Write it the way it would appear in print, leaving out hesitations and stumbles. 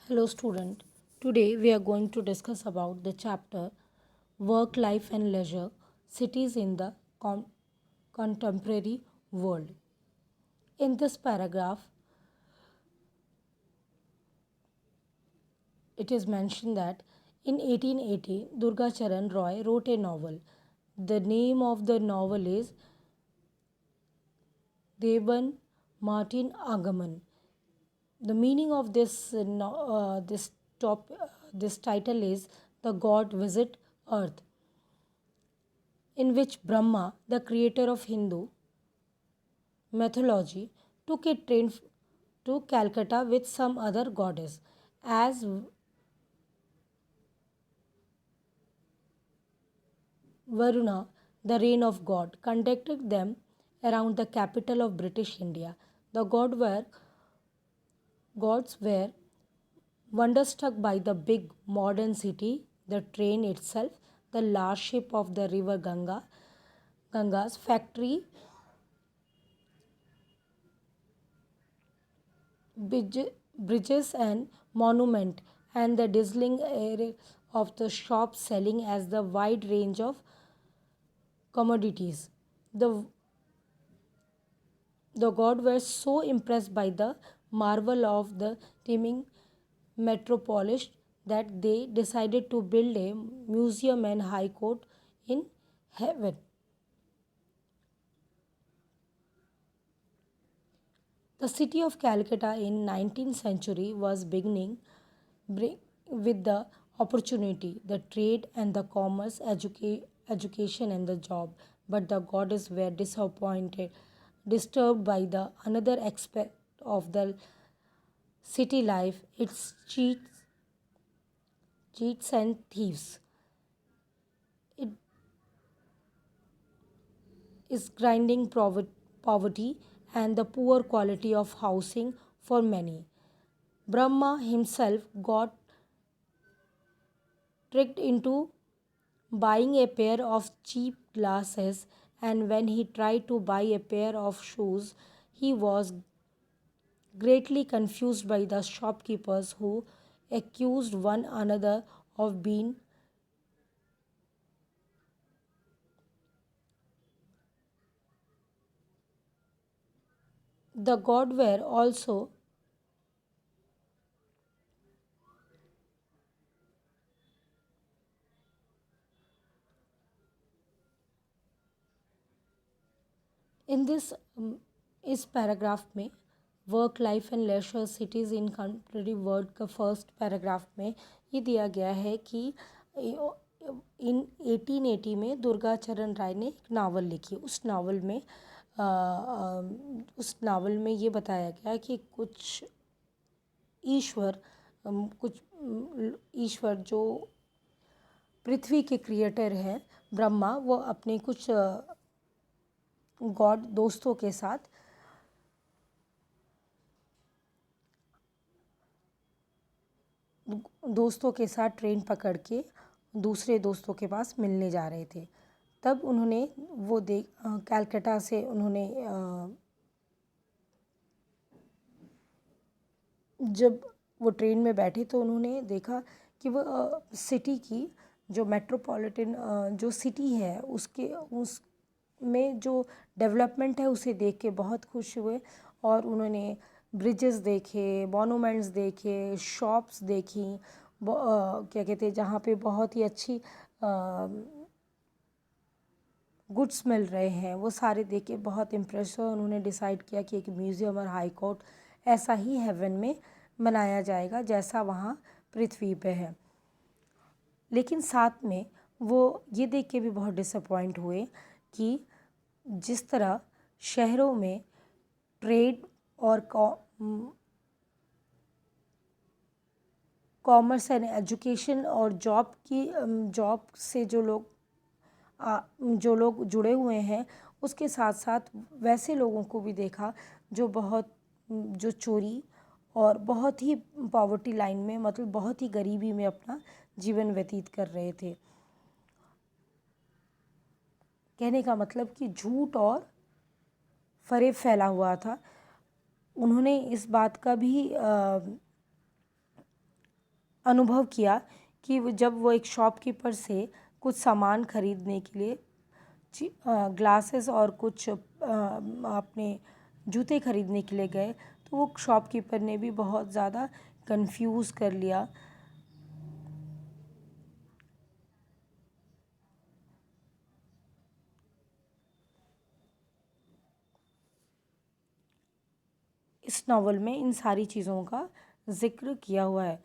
Hello student. Today we are going to discuss about the chapter Work, Life and Leisure Cities in the Contemporary World. In this paragraph, it is mentioned that in 1880, Durga Charan Roy wrote a novel. The name of the novel is Devan Martin Agaman. The meaning of this title is The God Visit Earth, in which Brahma, the creator of Hindu mythology, took a train to Calcutta with some other goddess. As Varuna, the rain of God, conducted them around the capital of British India. The gods were wonderstruck by the big modern city, the train itself, the large ship of the river Ganga's factory, bridges and monument, and the dazzling air of the shops selling as the wide range of commodities. The god were so impressed by the marvel of the teeming metropolis that they decided to build a museum and high court in heaven. The city of Calcutta in 19th century was beginning with the opportunity, the trade and the commerce, education and the job. But the goddess were disappointed, disturbed by the another aspect of the city life, its cheats and thieves. It is grinding poverty and the poor quality of housing for many. Brahma himself got tricked into buying a pair of cheap glasses, and when he tried to buy a pair of shoes, he was greatly confused by the shopkeepers who accused one another of being the god were also in this इस paragraph में work life and leisure cities in country world का first paragraph में ये दिया गया है कि इन 1880 में दुर्गा चरण राय ने एक नावल लिखी। उस नावल में ये बताया गया कि ईश्वर कुछ ईश्वर जो पृथ्वी के क्रिएटर हैं ब्रह्मा, वो अपने कुछ गॉड दोस्तों के साथ ट्रेन पकड़ के दूसरे दोस्तों के पास मिलने जा रहे थे। तब उन्होंने कैलकाटा से उन्होंने जब वो ट्रेन में बैठे तो उन्होंने देखा कि वो सिटी की जो मेट्रोपॉलिटन जो सिटी है उस में जो डेवलपमेंट है उसे देख के बहुत खुश हुए, और उन्होंने ब्रिजेस देखे, मॉन्यूमेंट्स देखे, शॉप्स देखी, क्या कहते हैं जहाँ पे बहुत ही अच्छी गुड्स मिल रहे हैं, वो सारे देख के बहुत इम्प्रेस हुए। उन्होंने डिसाइड किया कि एक म्यूज़ियम और हाई कोर्ट ऐसा ही हेवन में बनाया जाएगा जैसा वहाँ पृथ्वी पे है। लेकिन साथ में वो ये देख के भी बहुत डिसअपॉइंट हुए कि जिस तरह शहरों में ट्रेड और कॉमर्स एंड एजुकेशन और जॉब से जो लोग जुड़े हुए हैं, उसके साथ साथ वैसे लोगों को भी देखा जो चोरी और बहुत ही पॉवर्टी लाइन में, मतलब बहुत ही गरीबी में अपना जीवन व्यतीत कर रहे थे। कहने का मतलब कि झूठ और फरेब फैला हुआ था। उन्होंने इस बात का भी अनुभव किया कि जब वो एक शॉपकीपर से कुछ सामान खरीदने के लिए ग्लासेस और कुछ अपने जूते खरीदने के लिए गए, तो वो शॉपकीपर ने भी बहुत ज़्यादा कंफ्यूज कर लिया। इस नावल में इन सारी चीज़ों का ज़िक्र किया हुआ है।